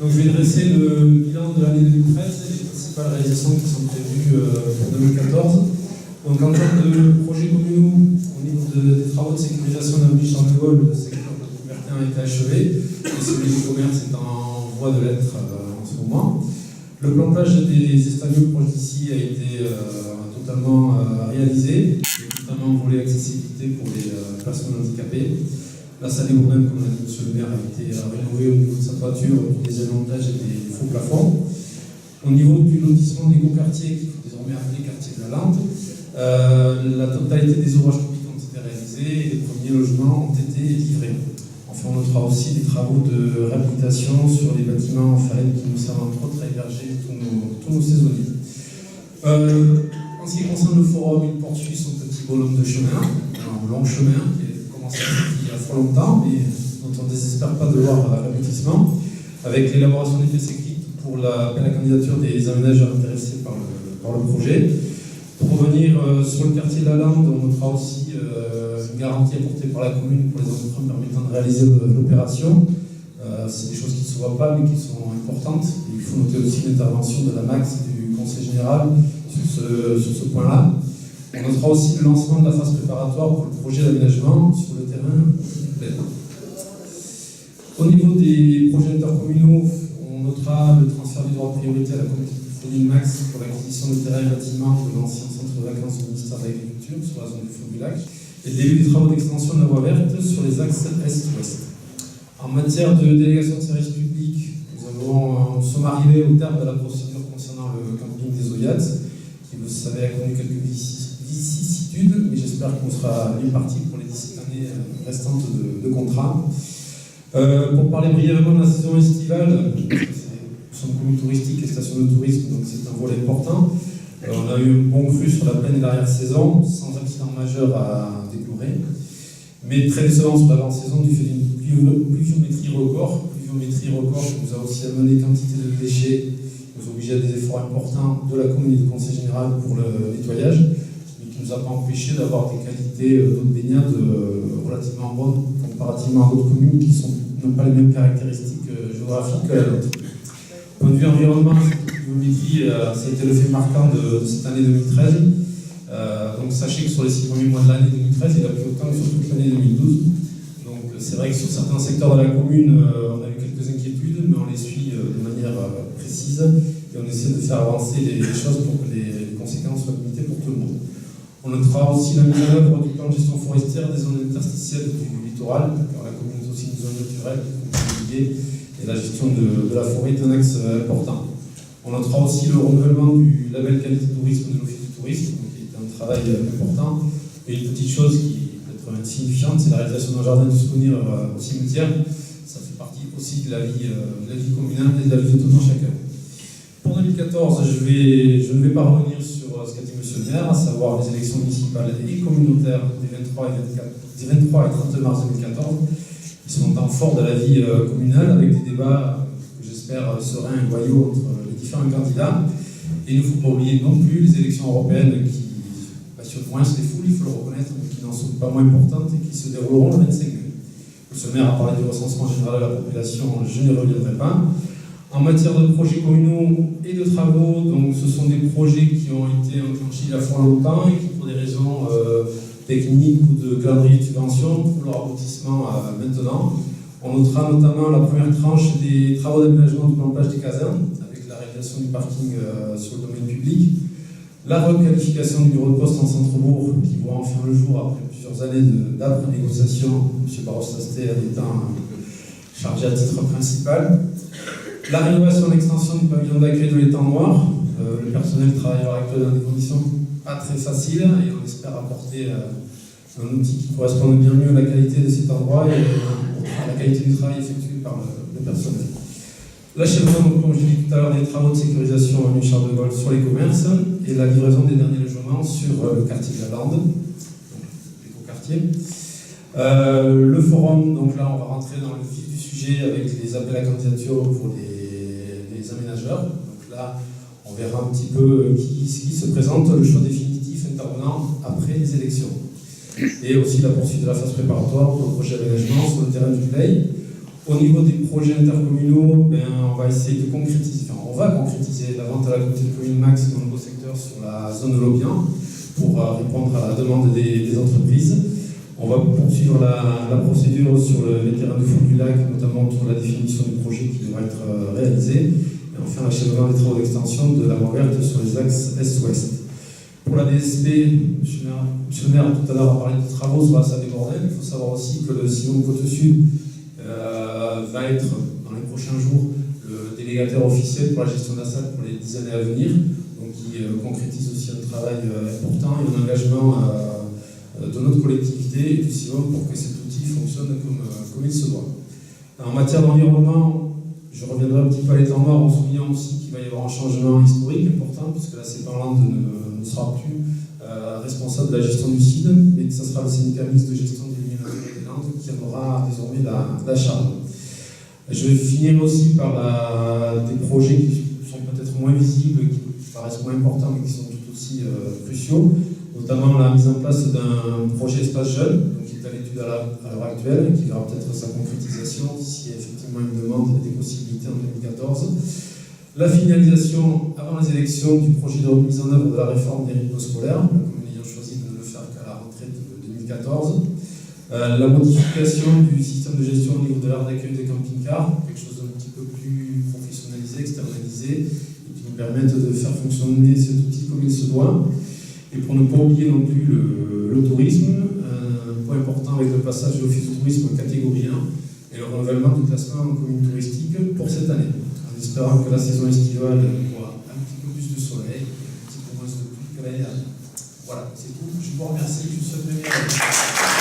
Donc je vais dresser le bilan de l'année 2013 et les principales réalisations qui sont prévues pour 2014. Donc en termes de projets communaux, au niveau des travaux de sécurisation d'un Charles de Gaulle, le secteur de Coubertin a été achevé et celui du commerce est en voie de l'être en ce moment. Le plantage des estagnols proches d'ici a été totalement réalisé, notamment en volet accessibilité pour les personnes handicapées. La salle des urbaine, comme l'a dit M. le maire, a été rénovée au niveau de sa toiture pour des aménagements et des faux plafonds. Au niveau du lotissement d'éco-quartiers, qu'il faut désormais appeler quartier de la Lande, la totalité des ouvrages publics ont été réalisés et les premiers logements ont été livrés. Enfin, on notera aussi des travaux de réhabilitation sur les bâtiments en farine qui nous servent entre autres à héberger tous nos saisonniers. En ce qui concerne le forum, il poursuit son petit bonhomme de chemin, un long chemin qui a commencé il y a fort longtemps, mais dont on ne désespère pas de voir l'aboutissement, avec l'élaboration des pièces écrites pour la candidature des aménageurs intéressés par le projet. Pour revenir sur le quartier de la Lande, on notera aussi une garantie apportée par la commune pour les emprunts permettant de réaliser l'opération. C'est des choses qui ne se voient pas mais qui sont importantes. Et il faut noter aussi l'intervention de la MAX et du Conseil général sur ce point-là. On notera aussi le lancement de la phase préparatoire pour le projet d'aménagement sur le terrain plein. Au niveau des projets intercommunaux, on notera le transfert du droit de priorité à la commune Max pour l'acquisition de terrains et bâtiments de l'ancien centre de vacances du ministère de l'Agriculture sur la zone du fond du lac et le début des travaux d'extension de la voie verte sur les axes est-ouest. En matière de délégation de services publics, nous sommes arrivés au terme de la procédure concernant le camping des Oyats, qui, vous savez, a connu quelques vicissitudes, mais j'espère qu'on sera bien parti pour les 17 années restantes de contrat. Pour parler brièvement de la saison estivale, nous sommes commune touristique et station de tourisme, donc c'est un volet important. On a eu un bon cru sur la pleine et l'arrière-saison, sans accident majeur à déplorer, mais très décevant sur l'avant-saison du fait d'une pluviométrie record qui nous a aussi amené quantité de déchets, qui nous a obligés à des efforts importants de la commune et du conseil général pour le nettoyage, mais qui ne nous a pas empêché d'avoir des qualités d'eau de baignade relativement bonnes comparativement à d'autres communes qui n'ont pas les mêmes caractéristiques géographiques que la nôtre. Au point de vue environnement, ça a été le fait marquant de cette année 2013. Donc sachez que sur les 6 premiers mois de l'année 2013, il a plu autant que sur toute l'année 2012. Donc c'est vrai que sur certains secteurs de la commune, on a eu quelques inquiétudes, mais on les suit de manière précise et on essaie de faire avancer les choses pour que les conséquences soient limitées pour tout le monde. On notera aussi la mise en œuvre du plan de gestion forestière des zones interstitielles du littoral, car la commune est aussi une zone naturelle, et la gestion de la forêt est un axe important. On notera aussi le renouvellement du label qualité tourisme de l'Office du tourisme, qui est un travail important. Et une petite chose qui peut être insignifiante, c'est la réalisation d'un jardin de souvenirs au cimetière. Ça fait partie aussi de la vie communale et de la vie de tout un chacun. Pour 2014, je ne vais pas revenir sur ce qu'a dit M. le maire, à savoir les élections municipales et communautaires des 23 et 30 mars 2014, qui sont un temps fort de la vie communale, avec des débats que j'espère sereins et loyaux entre les différents candidats. Et il ne faut pas oublier non plus les élections européennes qui passionnent moins les foules, il faut le reconnaître, mais qui n'en sont pas moins importantes et qui se dérouleront le 25 mai. Le maire a parlé du recensement général de la population, je n'y reviendrai pas. En matière de projets communaux et de travaux, donc ce sont des projets qui ont été enclenchés il y a fort longtemps et qui, pour des raisons techniques ou de calendrier de subvention, trouvent leur aboutissement maintenant. On notera notamment la première tranche des travaux d'aménagement du plan-plage des casernes, avec la réalisation du parking sur le domaine public, la requalification du bureau de poste en centre-bourg, qui voit enfin le jour après plusieurs années d'âpres négociations, M. Barros-Tastet étant chargé à titre principal. La rénovation et l'extension du pavillon d'accueil de l'étang noir. Le personnel travaille à l'heure actuelle dans des conditions pas très faciles et on espère apporter un outil qui corresponde bien mieux à la qualité de cet endroit et à la qualité du travail effectué par le personnel. L'achèvement, comme je l'ai dit tout à l'heure, des travaux de sécurisation à Charles de Gaulle sur les commerces et la livraison des derniers logements sur le quartier de la Lande, donc l'éco-quartier. Le forum, donc là on va rentrer dans le vif du sujet avec les appels à candidature pour les aménageurs. Donc là on verra un petit peu qui se présente, le choix définitif intervenant après les élections. Et aussi la poursuite de la phase préparatoire pour le projet d'aménagement sur le terrain du Play. Au niveau des projets intercommunaux, on va essayer de concrétiser, on va concrétiser la vente à la communauté de communes max dans le beau secteur sur la zone de l'Aubien pour répondre à la demande des entreprises. On va poursuivre la procédure sur les terrains de fond du lac, notamment sur la définition du projet qui devra être réalisé. Et enfin, l'achèvement des travaux d'extension de la voie verte sur les axes est-ouest. Pour la DSP, M. le maire tout à l'heure a parlé de travaux sur la salle des Bordels. Il faut savoir aussi que le sillon Côte-Sud va être, dans les prochains jours, le délégataire officiel pour la gestion de la salle pour les 10 années à venir. Donc, il concrétise aussi un travail important et un engagement de notre collectivité et du Sillon pour que cet outil fonctionne comme il se doit. En matière d'environnement, je reviendrai un petit peu à l'étang mort en soulignant aussi qu'il va y avoir un changement historique important, puisque la CEPARLAND ne sera plus responsable de la gestion du site, mais que ce sera le syndicat mixte de gestion des milieux naturels des Landes qui en aura désormais la charge. Je vais finir aussi par des projets qui sont peut-être moins visibles, qui paraissent moins importants, mais qui sont tout aussi cruciaux, notamment la mise en place d'un projet espace jeune, qui est à l'étude à l'heure actuelle, qui verra peut-être sa concrétisation si effectivement une demande et des possibilités en 2014. La finalisation avant les élections du projet de remise en œuvre de la réforme des rythmes scolaires, la commune ayant choisi de ne le faire qu'à la rentrée de 2014. La modification du système de gestion au niveau de l'aire d'accueil des camping-cars, quelque chose d'un petit peu plus professionnalisé, externalisé, et qui nous permette de faire fonctionner cet outil comme il se doit. Et pour ne pas oublier non plus le tourisme, un point important avec le passage de l'office de tourisme en catégorie 1 et le renouvellement du classement en commune touristique pour cette année. En espérant que la saison estivale voit un petit peu plus de soleil, un petit peu moins de pluie que l'année dernière. Voilà, c'est tout. Je vous remercie. Je vous souhaite le meilleur.